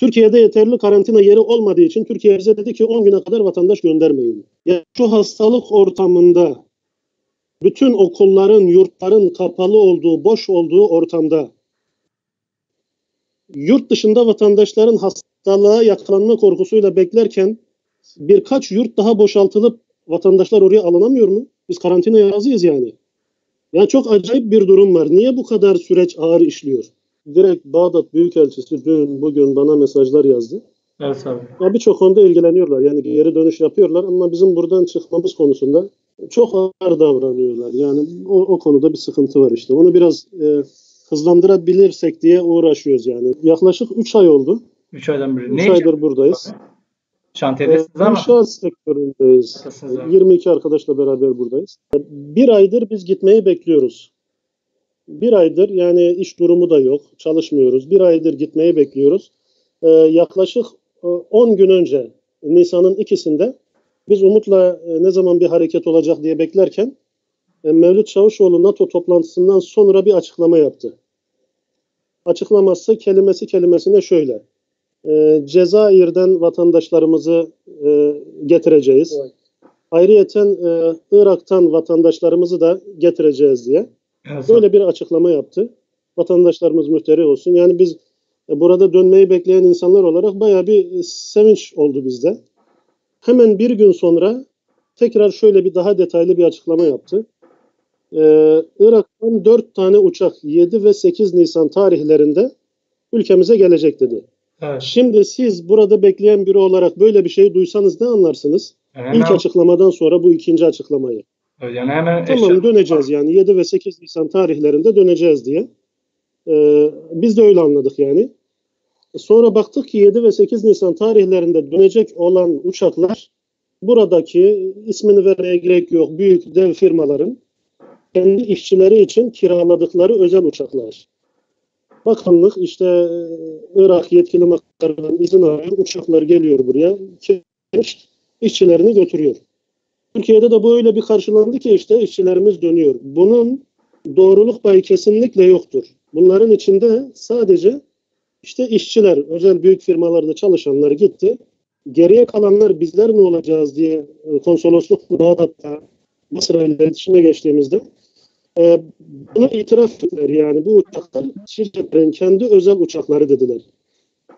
Türkiye'de yeterli karantina yeri olmadığı için Türkiye bize dedi ki 10 güne kadar vatandaş göndermeyin. Yani şu hastalık ortamında bütün okulların, yurtların kapalı olduğu, boş olduğu ortamda yurt dışında vatandaşların hastalığa yakalanma korkusuyla beklerken birkaç yurt daha boşaltılıp vatandaşlar oraya alınamıyor mu? Biz karantinaya razıyız yani. Yani çok acayip bir durum var. Niye bu kadar süreç ağır işliyor? Direkt Bağdat Büyükelçisi dün bugün bana mesajlar yazdı. Evet abi. Ya birçok konuda ilgileniyorlar. Yani geri dönüş yapıyorlar ama bizim buradan çıkmamız konusunda çok ağır davranıyorlar. Yani o konuda bir sıkıntı var işte. Onu biraz hızlandırabilirsek diye uğraşıyoruz yani. Yaklaşık 3 ay oldu. 3 aydan beri. 3 aydır buradayız. Şantiyedesiniz ama. İnşaat sektöründeyiz. 22 arkadaşla beraber buradayız. Bir aydır biz gitmeyi bekliyoruz. Bir aydır yani iş durumu da yok. Çalışmıyoruz. Bir aydır gitmeyi bekliyoruz. Yaklaşık 10 gün önce Nisan'ın 2'sinde biz Umut'la ne zaman bir hareket olacak diye beklerken Mevlüt Çavuşoğlu NATO toplantısından sonra bir açıklama yaptı. Açıklaması kelimesine şöyle. Cezayir'den vatandaşlarımızı getireceğiz. Evet. Ayrıyeten Irak'tan vatandaşlarımızı da getireceğiz diye. Evet. Böyle bir açıklama yaptı. Vatandaşlarımız müsterih olsun. Yani biz burada dönmeyi bekleyen insanlar olarak bayağı bir sevinç oldu bizde. Hemen bir gün sonra tekrar şöyle bir daha detaylı bir açıklama yaptı. Irak'tan 4 tane uçak 7 ve 8 Nisan tarihlerinde ülkemize gelecek dedi. Evet. Şimdi siz burada bekleyen biri olarak böyle bir şey duysanız ne anlarsınız? İlk açıklamadan sonra bu ikinci açıklamayı. Yani hemen tamam döneceğiz yani 7 ve 8 Nisan tarihlerinde döneceğiz diye. Biz de öyle anladık yani. Sonra baktık ki 7 ve 8 Nisan tarihlerinde dönecek olan uçaklar buradaki ismini vermeye gerek yok büyük dev firmaların kendi işçileri için kiraladıkları özel uçaklar. Bakanlık işte Irak yetkili makamlarından izin alıyor, uçaklar geliyor buraya, işçilerini götürüyor. Türkiye'de de böyle bir karşılandı ki işte işçilerimiz dönüyor. Bunun doğruluk payı kesinlikle yoktur. Bunların içinde sadece işte işçiler, özel büyük firmalarda çalışanlar gitti. Geriye kalanlar bizler ne olacağız diye konsolosluk Bağdat'ta Mısır'la iletişime geçtiğimizde bunu itiraf ettiler. Yani bu uçaklar şirketlerin kendi özel uçakları dediler.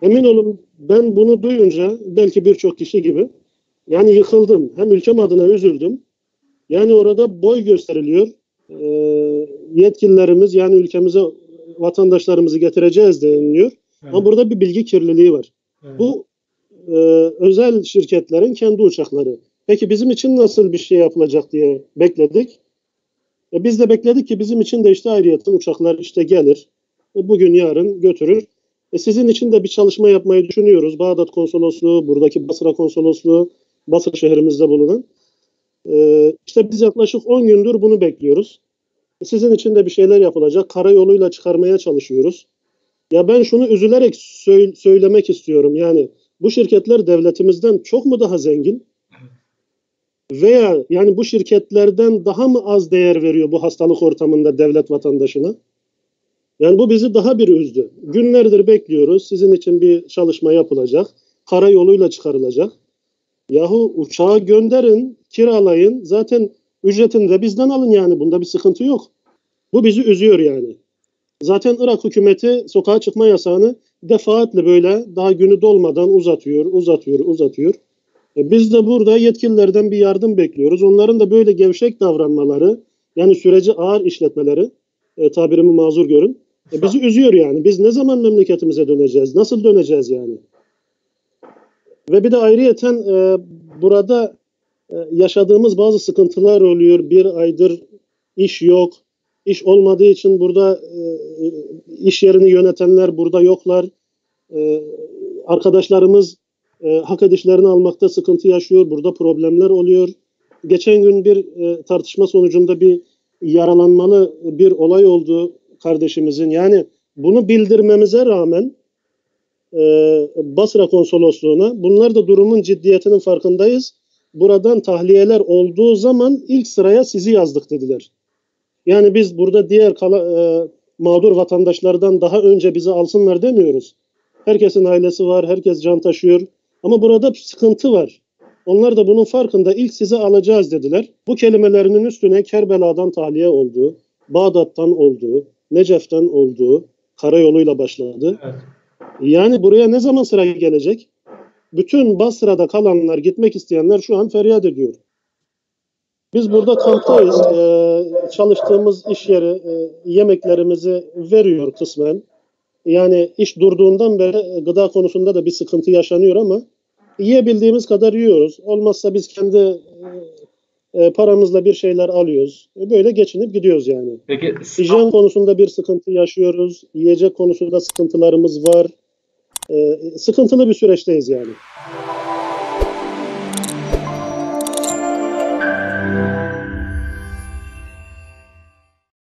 Emin olun ben bunu duyunca belki birçok kişi gibi yani yıkıldım. Hem ülkem adına üzüldüm. Yani orada boy gösteriliyor. Yetkililerimiz yani ülkemize vatandaşlarımızı getireceğiz deniliyor. Evet. Ama burada bir bilgi kirliliği var. Evet. Bu özel şirketlerin kendi uçakları. Peki bizim için nasıl bir şey yapılacak diye bekledik. Biz de bekledik ki bizim için de işte ayrıyeten uçaklar işte gelir. Bugün yarın götürür. Sizin için de bir çalışma yapmayı düşünüyoruz. Bağdat Konsolosluğu, buradaki Basra Konsolosluğu, Basra şehrimizde bulunan. İşte biz yaklaşık 10 gündür bunu bekliyoruz. Sizin için de bir şeyler yapılacak. Karayoluyla çıkarmaya çalışıyoruz. Ya ben şunu üzülerek söylemek istiyorum. Yani bu şirketler devletimizden çok mu daha zengin? Veya yani bu şirketlerden daha mı az değer veriyor bu hastalık ortamında devlet vatandaşına? Yani bu bizi daha bir üzdü. Günlerdir bekliyoruz. Sizin için bir çalışma yapılacak. Karayoluyla çıkarılacak. Yahu uçağı gönderin, kiralayın. Zaten ücretini de bizden alın yani. Bunda bir sıkıntı yok. Bu bizi üzüyor yani. Zaten Irak hükümeti sokağa çıkma yasağını defaatle böyle daha günü dolmadan uzatıyor. Biz de burada yetkililerden bir yardım bekliyoruz. Onların da böyle gevşek davranmaları, yani süreci ağır işletmeleri, tabirimi mazur görün, bizi üzüyor yani. Biz ne zaman memleketimize döneceğiz? Nasıl döneceğiz yani? Ve bir de ayrıyeten burada yaşadığımız bazı sıkıntılar oluyor. Bir aydır iş yok. İş olmadığı için burada iş yerini yönetenler burada yoklar. Arkadaşlarımız hak edişlerini almakta sıkıntı yaşıyor. Burada problemler oluyor. Geçen gün bir tartışma sonucunda bir yaralanmalı bir olay oldu kardeşimizin. Yani bunu bildirmemize rağmen Basra Konsolosluğu'na bunlar da durumun ciddiyetinin farkındayız. Buradan tahliyeler olduğu zaman ilk sıraya sizi yazdık dediler. Yani biz burada diğer mağdur vatandaşlardan daha önce bizi alsınlar demiyoruz. Herkesin ailesi var, herkes can taşıyor. Ama burada bir sıkıntı var. Onlar da bunun farkında. İlk sizi alacağız dediler. Bu kelimelerinin üstüne Kerbela'dan tahliye olduğu, Bağdat'tan olduğu, Necef'ten olduğu, karayoluyla başladı. Evet. Yani buraya ne zaman sıra gelecek? Bütün Basra'da kalanlar, gitmek isteyenler şu an feryat ediyor. Biz burada kamptayız. Çalıştığımız iş yeri yemeklerimizi veriyor kısmen. Yani iş durduğundan beri gıda konusunda da bir sıkıntı yaşanıyor ama yiyebildiğimiz kadar yiyoruz. Olmazsa biz kendi paramızla bir şeyler alıyoruz. Böyle geçinip gidiyoruz yani. Peki Hijyen konusunda bir sıkıntı yaşıyoruz. Yiyecek konusunda sıkıntılarımız var. Sıkıntılı bir süreçteyiz yani.